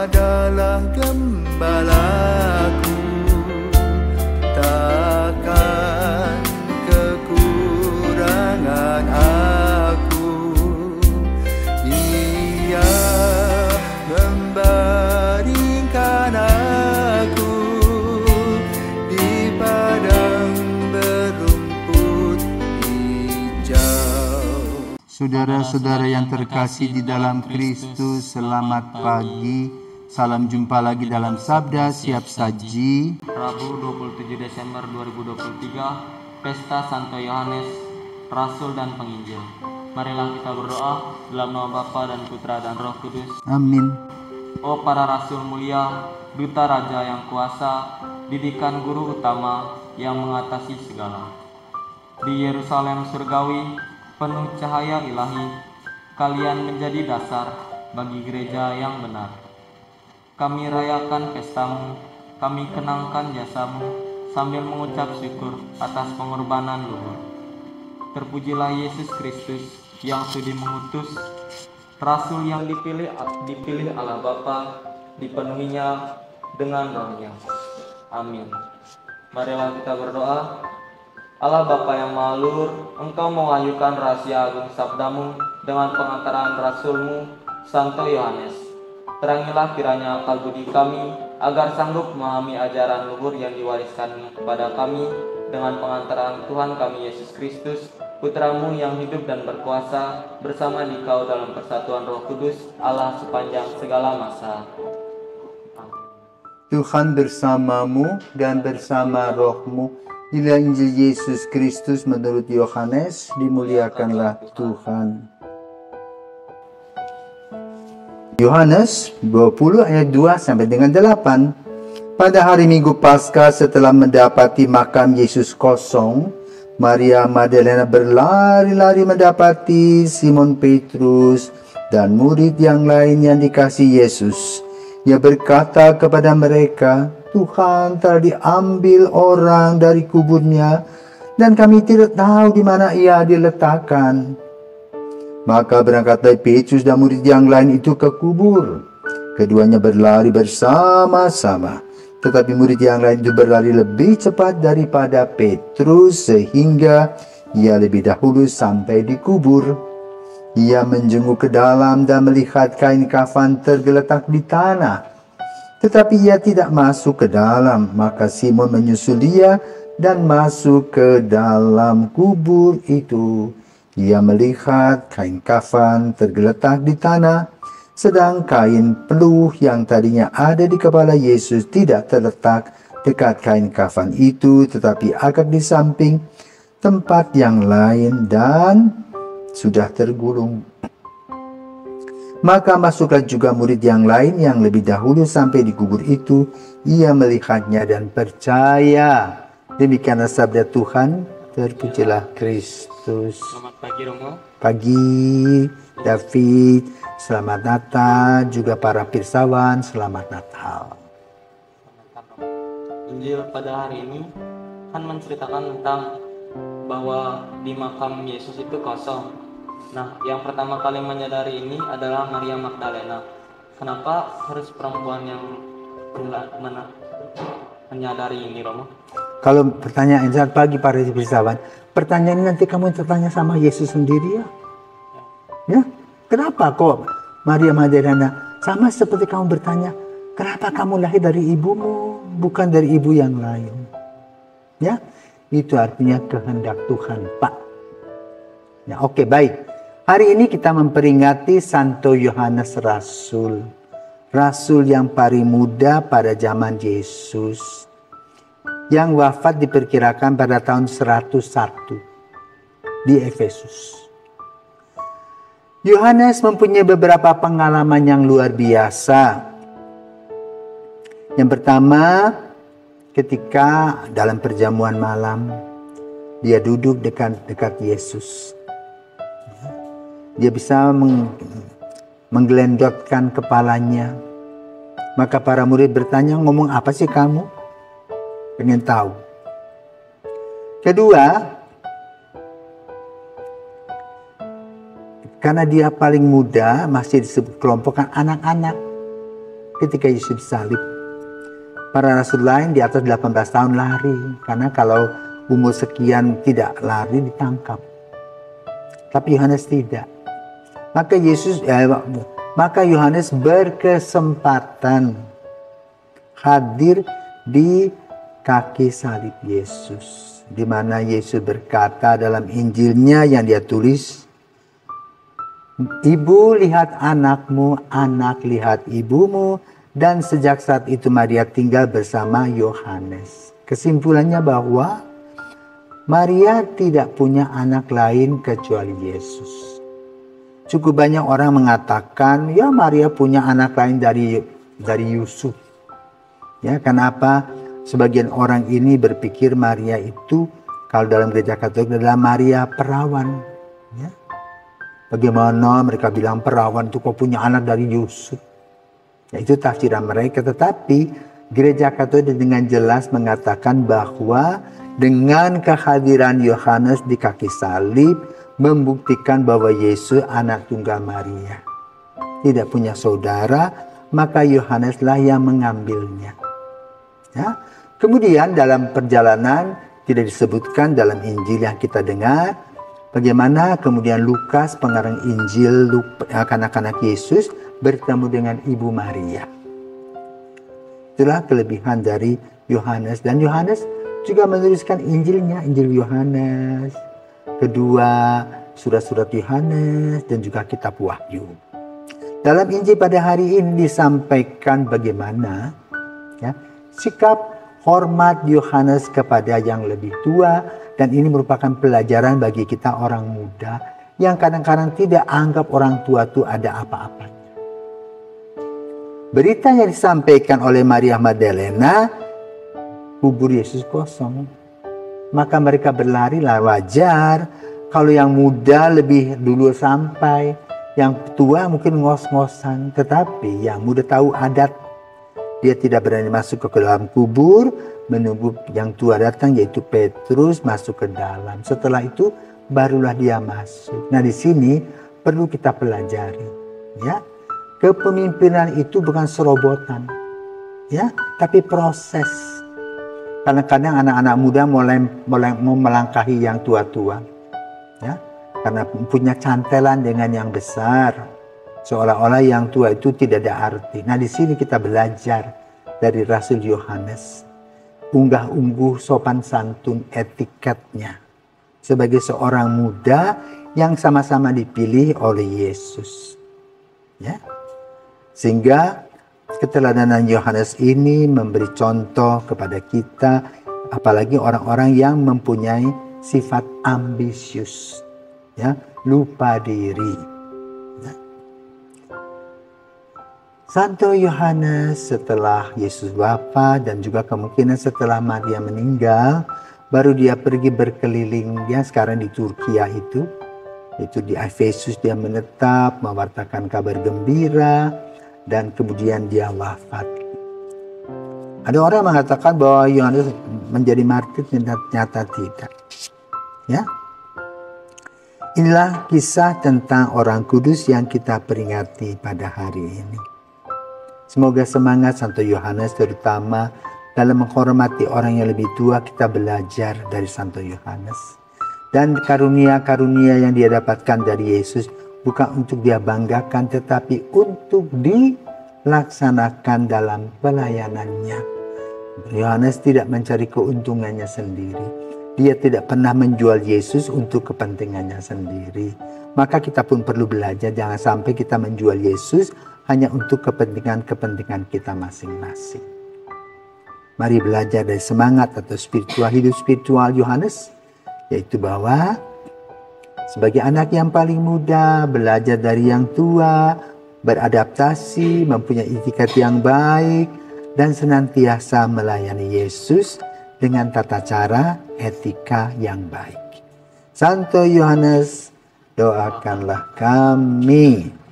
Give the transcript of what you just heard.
adalah gembalaku, takkan kekurangan aku. Ia membaringkan aku di padang berumput hijau. Saudara-saudara yang terkasih di dalam Kristus, selamat pagi. Salam jumpa lagi dalam Sabda Siap Saji. Rabu 27 Desember 2023, Pesta Santo Yohanes, Rasul dan Penginjil. Marilah kita berdoa dalam nama Bapa dan Putra dan Roh Kudus. Amin. Oh para Rasul mulia, Duta Raja yang kuasa, didikan guru utama yang mengatasi segala. Di Yerusalem surgawi, penuh cahaya ilahi, kalian menjadi dasar bagi gereja yang benar. Kami rayakan pestamu, kami kenangkan jasamu, sambil mengucap syukur atas pengorbanan luhur. Terpujilah Yesus Kristus yang sudi mengutus, Rasul yang dipilih Allah Bapa, dipenuhinya dengan rohnya. Amin. Marilah kita berdoa. Allah Bapa yang Maha Luhur, Engkau mewahyukan rahasia agung sabdamu dengan pengantaran Rasulmu, Santo Yohanes. Terangilah kiranya akal budi kami, agar sanggup memahami ajaran luhur yang diwariskan kepada kami dengan pengantaran Tuhan kami Yesus Kristus, Putramu yang hidup dan berkuasa, bersama Dikau dalam persatuan Roh Kudus, Allah sepanjang segala masa. Tuhan bersamamu dan bersama rohmu. Inilah Injil Yesus Kristus menurut Yohanes, dimuliakanlah Tuhan. Yohanes 20 ayat 2 sampai dengan 8. Pada hari Minggu Paskah setelah mendapati makam Yesus kosong, Maria Magdalena berlari-lari mendapati Simon Petrus dan murid yang lain yang dikasihi Yesus. Ia berkata kepada mereka, "Tuhan telah diambil orang dari kuburnya, dan kami tidak tahu di mana ia diletakkan." Maka berangkatlah Petrus dan murid yang lain itu ke kubur. Keduanya berlari bersama-sama, tetapi murid yang lain itu berlari lebih cepat daripada Petrus, sehingga ia lebih dahulu sampai di kubur. Ia menjenguk ke dalam dan melihat kain kafan tergeletak di tanah, tetapi ia tidak masuk ke dalam. Maka Simon menyusul dia dan masuk ke dalam kubur itu. Ia melihat kain kafan tergeletak di tanah, sedang kain peluh yang tadinya ada di kepala Yesus tidak terletak dekat kain kafan itu, tetapi agak di samping tempat yang lain dan sudah tergulung. Maka masuklah juga murid yang lain yang lebih dahulu sampai di kubur itu. Ia melihatnya dan percaya. Demikianlah sabda Tuhan. Terpujilah Kristus. Selamat pagi Romo. Pagi David, selamat Natal. Juga para pirsawan, selamat Natal. Injil pada hari ini kan menceritakan tentang bahwa di makam Yesus itu kosong. Nah, yang pertama kali menyadari ini adalah Maria Magdalena. Kenapa harus perempuan yang menyadari ini, Romo? Kalau pertanyaan saat pagi para pirsawan, pertanyaan ini nanti kamu tertanya sama Yesus sendiri ya. Ya, kenapa kok Maria Magdalena? Sama seperti kamu bertanya, kenapa kamu lahir dari ibumu, bukan dari ibu yang lain? Ya, itu artinya kehendak Tuhan, Pak. Ya, oke, baik. Hari ini kita memperingati Santo Yohanes Rasul. Rasul yang paling muda pada zaman Yesus. Yang wafat diperkirakan pada tahun 101 di Efesus. Yohanes mempunyai beberapa pengalaman yang luar biasa. Yang pertama, ketika dalam perjamuan malam, dia duduk dekat Yesus. Dia bisa menggelendotkan kepalanya. Maka para murid bertanya, ngomong apa sih kamu? Pengen tahu. Kedua, karena dia paling muda, masih disebut kelompokan anak-anak. ketika Yesus disalib. Para rasul lain di atas 18 tahun lari, karena kalau umur sekian tidak lari ditangkap. Tapi Yohanes tidak. Maka Yohanes berkesempatan hadir di kaki salib Yesus, di mana Yesus berkata dalam Injilnya yang dia tulis, "Ibu lihat anakmu, anak lihat ibumu." Dan sejak saat itu Maria tinggal bersama Yohanes. Kesimpulannya bahwa Maria tidak punya anak lain kecuali Yesus. Cukup banyak orang mengatakan, ya Maria punya anak lain dari Yusuf. Ya, kenapa? Sebagian orang ini berpikir Maria itu, kalau dalam gereja Katolik adalah Maria perawan. Ya. Bagaimana mereka bilang perawan itu kok punya anak dari Yusuf? Ya, itu tafsiran mereka, tetapi gereja Katolik dengan jelas mengatakan bahwa dengan kehadiran Yohanes di kaki salib membuktikan bahwa Yesus anak tunggal Maria. Tidak punya saudara, maka Yohaneslah yang mengambilnya. Ya. Kemudian dalam perjalanan tidak disebutkan dalam Injil yang kita dengar bagaimana kemudian Lukas pengarang Injil anak-anak Yesus bertemu dengan Ibu Maria. Itulah kelebihan dari Yohanes, dan Yohanes juga menuliskan Injilnya, Injil Yohanes, kedua surat-surat Yohanes, dan juga kitab Wahyu. Dalam Injil pada hari ini disampaikan bagaimana ya, sikap hormat Yohanes kepada yang lebih tua, dan ini merupakan pelajaran bagi kita orang muda yang kadang-kadang tidak anggap orang tua itu ada apa-apanya. Berita yang disampaikan oleh Maria Magdalena, kubur Yesus kosong. Maka mereka berlari, lah wajar. Kalau yang muda lebih dulu sampai, yang tua mungkin ngos-ngosan. Tetapi yang muda tahu adat. Dia tidak berani masuk ke dalam kubur, menunggu yang tua datang yaitu Petrus masuk ke dalam. Setelah itu barulah dia masuk. Nah, di sini perlu kita pelajari, ya. Kepemimpinan itu bukan serobotan, ya, tapi proses. Kadang-kadang anak-anak muda mau melangkahi yang tua-tua, ya, karena punya cantelan dengan yang besar, seolah-olah yang tua itu tidak ada arti. Nah, di sini kita belajar dari Rasul Yohanes, unggah-ungguh sopan santun etiketnya sebagai seorang muda yang sama-sama dipilih oleh Yesus, ya. Sehingga keteladanan Yohanes ini memberi contoh kepada kita, apalagi orang-orang yang mempunyai sifat ambisius, ya, lupa diri. Ya. Santo Yohanes setelah Yesus wafat dan juga kemungkinan setelah Maria meninggal, baru dia pergi berkeliling. Dia sekarang di Turkia itu di Efesus dia menetap, mewartakan kabar gembira, dan kemudian dia wafat. Ada orang mengatakan bahwa Yohanes menjadi martir, ternyata tidak. Ya, inilah kisah tentang orang kudus yang kita peringati pada hari ini. Semoga semangat Santo Yohanes, terutama dalam menghormati orang yang lebih tua. Kita belajar dari Santo Yohanes, dan karunia-karunia yang dia dapatkan dari Yesus bukan untuk dia banggakan, tetapi untuk dilaksanakan dalam pelayanannya. Yohanes tidak mencari keuntungannya sendiri. Dia tidak pernah menjual Yesus untuk kepentingannya sendiri. Maka kita pun perlu belajar, jangan sampai kita menjual Yesus hanya untuk kepentingan-kepentingan kita masing-masing. Mari belajar dari semangat atau hidup spiritual Yohanes, yaitu bahwa sebagai anak yang paling muda, belajar dari yang tua, beradaptasi, mempunyai etiket yang baik, dan senantiasa melayani Yesus dengan tata cara etika yang baik. Santo Yohanes, doakanlah kami.